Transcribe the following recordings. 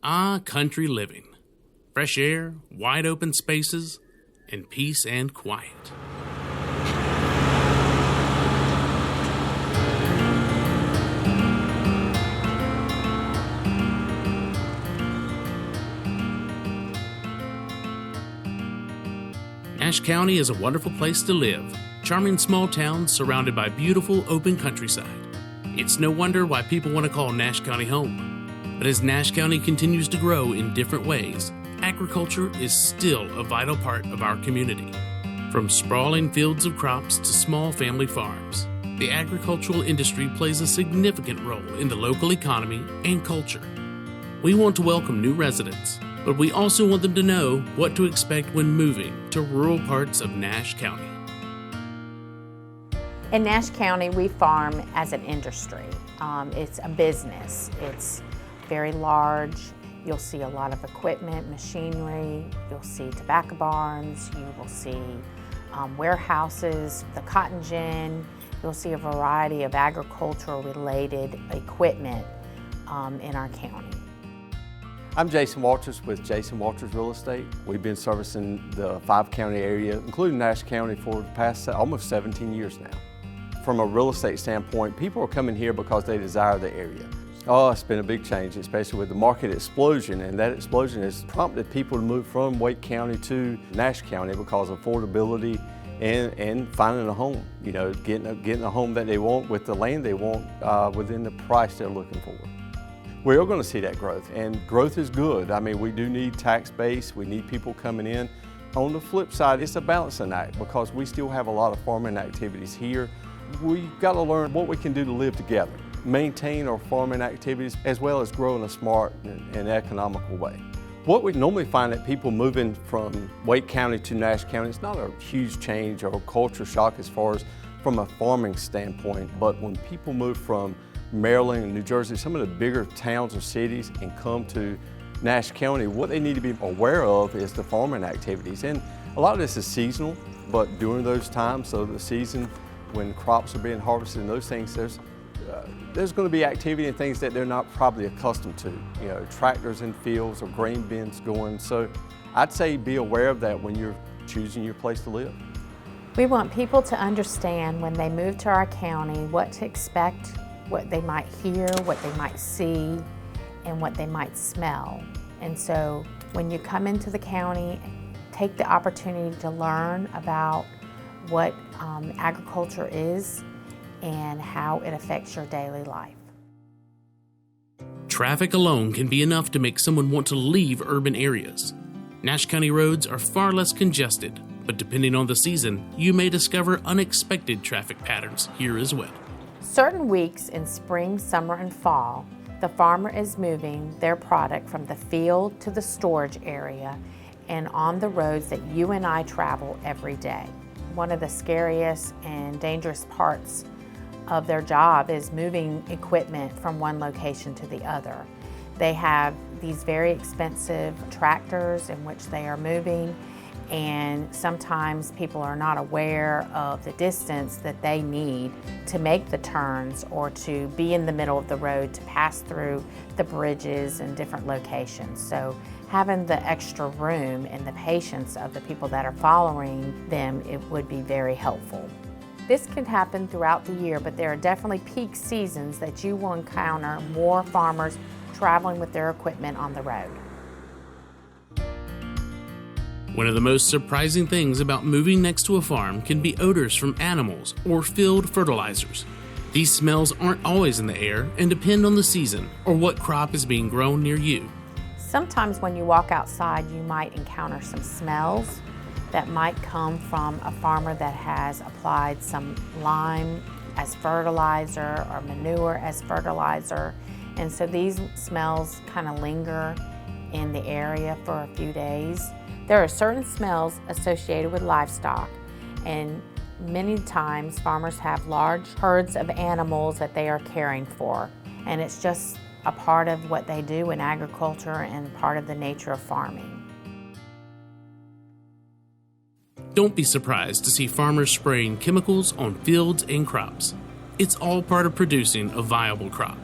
Ah, country living. Fresh air, wide open spaces, and peace and quiet. Nash County is a wonderful place to live, charming small towns surrounded by beautiful open countryside. It's no wonder why people want to call Nash County home. But as Nash County continues to grow in different ways, agriculture is still a vital part of our community. From sprawling fields of crops to small family farms, the agricultural industry plays a significant role in the local economy and culture. We want to welcome new residents, but we also want them to know what to expect when moving to rural parts of Nash County. In Nash County, we farm as an industry. It's a business. It's very large. You'll see a lot of equipment, machinery. You'll see tobacco barns. You will see warehouses, the cotton gin. You'll see a variety of agricultural-related equipment in our county. I'm Jason Walters with Jason Walters Real Estate. We've been servicing the 5-county area, including Nash County, for the past almost 17 years now. From a real estate standpoint, people are coming here because they desire the area. Oh, it's been a big change, especially with the market explosion, and that explosion has prompted people to move from Wake County to Nash County because of affordability and finding a home. You know, getting a home that they want with the land they want within the price they're looking for. We are going to see that growth, and growth is good. I mean, we do need tax base, we need people coming in. On the flip side, it's a balancing act because we still have a lot of farming activities here. We've got to learn what we can do to live together, maintain our farming activities, as well as grow in a smart and economical way. What we normally find that people moving from Wake County to Nash County, it's not a huge change or a culture shock as far as from a farming standpoint, but when people move from Maryland and New Jersey, some of the bigger towns or cities, and come to Nash County, what they need to be aware of is the farming activities. And a lot of this is seasonal, but during those times, so the season when crops are being harvested and those things, there's going to be activity and things that they're not probably accustomed to. You know, tractors in fields or grain bins going. So I'd say be aware of that when you're choosing your place to live. We want people to understand when they move to our county what to expect, what they might hear, what they might see, and what they might smell. And so when you come into the county, take the opportunity to learn about what agriculture is and how it affects your daily life. Traffic alone can be enough to make someone want to leave urban areas. Nash County roads are far less congested, but depending on the season, you may discover unexpected traffic patterns here as well. Certain weeks in spring, summer, and fall, the farmer is moving their product from the field to the storage area and on the roads that you and I travel every day. One of the scariest and dangerous parts of their job is moving equipment from one location to the other. They have these very expensive tractors in which they are moving, and sometimes people are not aware of the distance that they need to make the turns or to be in the middle of the road to pass through the bridges and different locations. So having the extra room and the patience of the people that are following them, it would be very helpful. This can happen throughout the year, but there are definitely peak seasons that you will encounter more farmers traveling with their equipment on the road. One of the most surprising things about moving next to a farm can be odors from animals or field fertilizers. These smells aren't always in the air and depend on the season or what crop is being grown near you. Sometimes when you walk outside, you might encounter some smells that might come from a farmer that has applied some lime as fertilizer or manure as fertilizer. And so these smells kind of linger in the area for a few days. There are certain smells associated with livestock, and many times farmers have large herds of animals that they are caring for, and it's just a part of what they do in agriculture and part of the nature of farming. Don't be surprised to see farmers spraying chemicals on fields and crops. It's all part of producing a viable crop.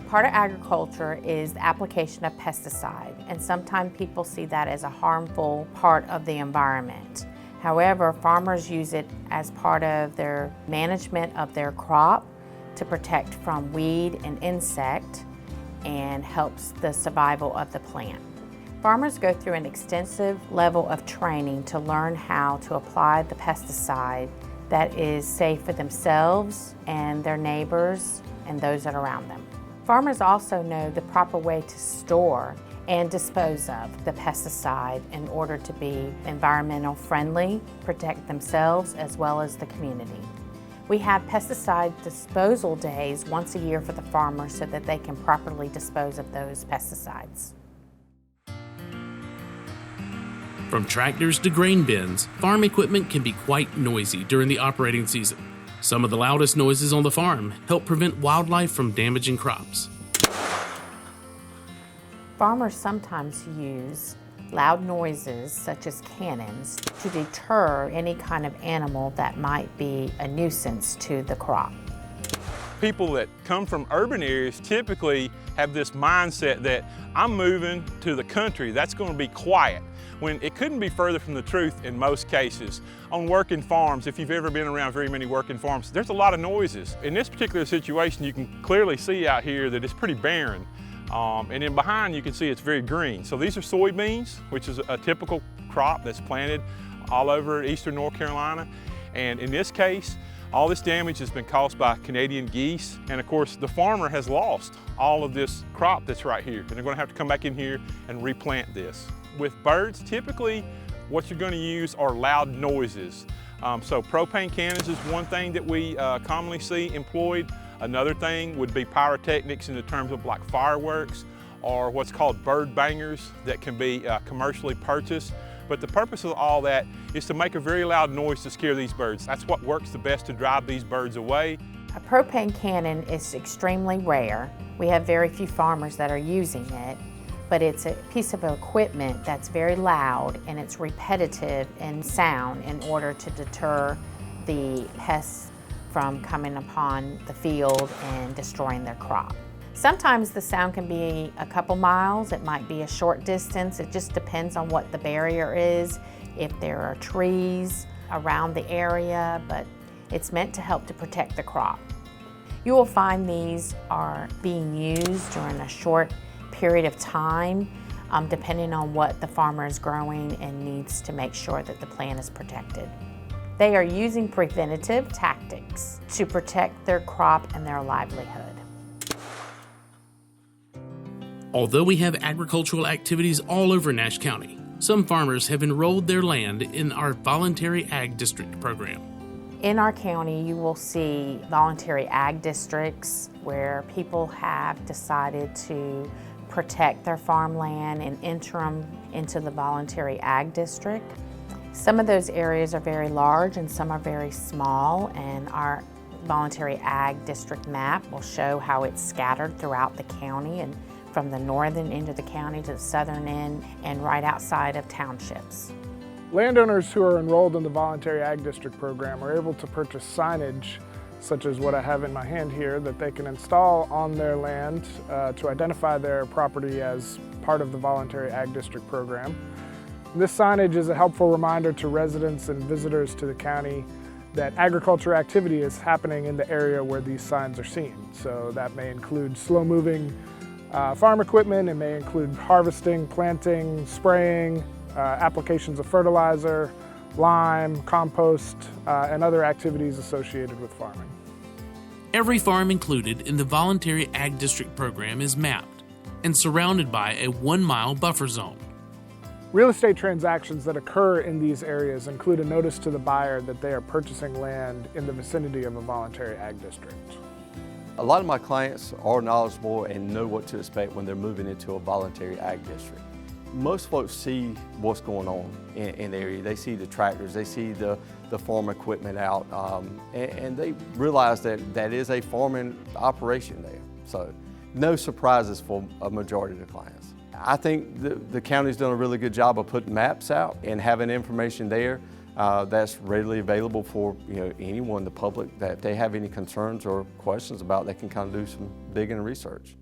Part of agriculture is the application of pesticide, and sometimes people see that as a harmful part of the environment. However, farmers use it as part of their management of their crop to protect from weed and insect and helps the survival of the plant. Farmers go through an extensive level of training to learn how to apply the pesticide that is safe for themselves and their neighbors and those that are around them. Farmers also know the proper way to store and dispose of the pesticide in order to be environmental friendly, protect themselves as well as the community. We have pesticide disposal days once a year for the farmers so that they can properly dispose of those pesticides. From tractors to grain bins, farm equipment can be quite noisy during the operating season. Some of the loudest noises on the farm help prevent wildlife from damaging crops. Farmers sometimes use loud noises such as cannons to deter any kind of animal that might be a nuisance to the crop. People that come from urban areas typically have this mindset that I'm moving to the country, that's going to be quiet, when it couldn't be further from the truth in most cases. On working farms, if you've ever been around very many working farms, there's a lot of noises. In this particular situation, you can clearly see out here that it's pretty barren. And then behind you can see it's very green. So these are soybeans, which is a typical crop that's planted all over eastern North Carolina. And in this case, all this damage has been caused by Canadian geese. And of course, the farmer has lost all of this crop that's right here. And they're going to have to come back in here and replant this. With birds, typically what you're going to use are loud noises. So propane cannons is one thing that we commonly see employed. Another thing would be pyrotechnics in the terms of like fireworks or what's called bird bangers that can be commercially purchased. But the purpose of all that is to make a very loud noise to scare these birds. That's what works the best to drive these birds away. A propane cannon is extremely rare. We have very few farmers that are using it, but it's a piece of equipment that's very loud and it's repetitive in sound in order to deter the pests from coming upon the field and destroying their crop. Sometimes the sound can be a couple miles, it might be a short distance, it just depends on what the barrier is, if there are trees around the area, but it's meant to help to protect the crop. You will find these are being used during a short period of time, depending on what the farmer is growing and needs to make sure that the plant is protected. They are using preventative tactics to protect their crop and their livelihood. Although we have agricultural activities all over Nash County, some farmers have enrolled their land in our Voluntary Ag District program. In our county, you will see voluntary ag districts where people have decided to protect their farmland and enter them into the voluntary ag district. Some of those areas are very large and some are very small, and our voluntary ag district map will show how it's scattered throughout the county and from the northern end of the county to the southern end and right outside of townships. Landowners who are enrolled in the Voluntary Ag District program are able to purchase signage, such as what I have in my hand here, that they can install on their land to identify their property as part of the Voluntary Ag District program. This signage is a helpful reminder to residents and visitors to the county that agriculture activity is happening in the area where these signs are seen. So that may include slow-moving farm equipment, it may include harvesting, planting, spraying, applications of fertilizer, lime, compost, and other activities associated with farming. Every farm included in the Voluntary Ag District program is mapped and surrounded by a 1-mile buffer zone. Real estate transactions that occur in these areas include a notice to the buyer that they are purchasing land in the vicinity of a voluntary ag district. A lot of my clients are knowledgeable and know what to expect when they're moving into a voluntary ag district. Most folks see what's going on in the area. They see the tractors, they see the farm equipment out, and they realize that that is a farming operation there. So no surprises for a majority of the clients. I think the county's done a really good job of putting maps out and having information there that's readily available for anyone, the public, that if they have any concerns or questions about, they can kind of do some digging and research.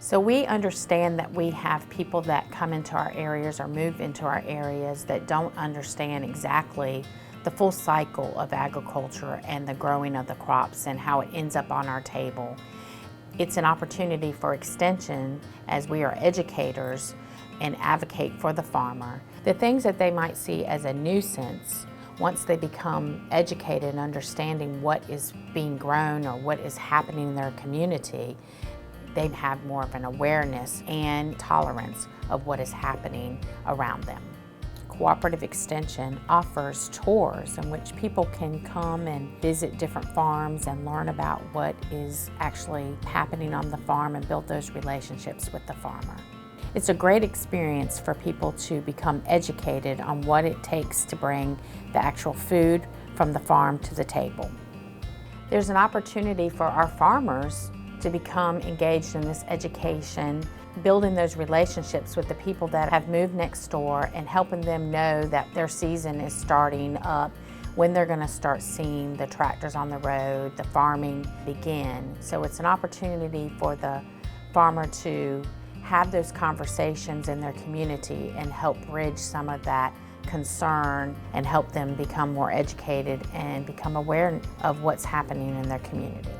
So we understand that we have people that come into our areas or move into our areas that don't understand exactly the full cycle of agriculture and the growing of the crops and how it ends up on our table. It's an opportunity for extension as we are educators and advocate for the farmer. The things that they might see as a nuisance, once they become educated and understanding what is being grown or what is happening in their community, they have more of an awareness and tolerance of what is happening around them. Cooperative Extension offers tours in which people can come and visit different farms and learn about what is actually happening on the farm and build those relationships with the farmer. It's a great experience for people to become educated on what it takes to bring the actual food from the farm to the table. There's an opportunity for our farmers to become engaged in this education, building those relationships with the people that have moved next door and helping them know that their season is starting up, when they're going to start seeing the tractors on the road, the farming begin. So it's an opportunity for the farmer to have those conversations in their community and help bridge some of that concern and help them become more educated and become aware of what's happening in their community.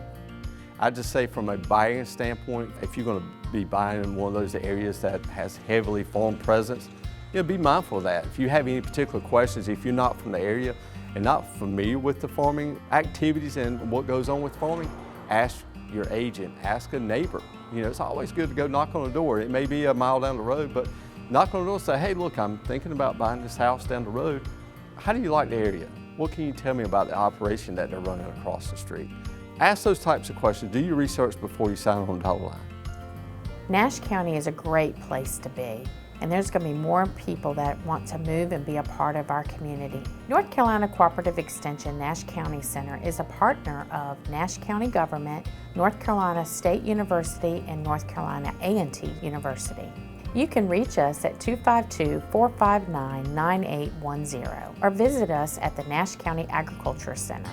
I'd just say from a buying standpoint, if you're going to be buying in one of those areas that has heavily farm presence, be mindful of that. If you have any particular questions, if you're not from the area and not familiar with the farming activities and what goes on with farming, ask your agent, ask a neighbor. It's always good to go knock on the door. It may be a mile down the road, but knock on the door and say, hey, look, I'm thinking about buying this house down the road. How do you like the area? What can you tell me about the operation that they're running across the street? Ask those types of questions. Do your research before you sign on the dotted line. Nash County is a great place to be, and there's going to be more people that want to move and be a part of our community. North Carolina Cooperative Extension Nash County Center is a partner of Nash County Government, North Carolina State University, and North Carolina A&T University. You can reach us at 252-459-9810 or visit us at the Nash County Agriculture Center.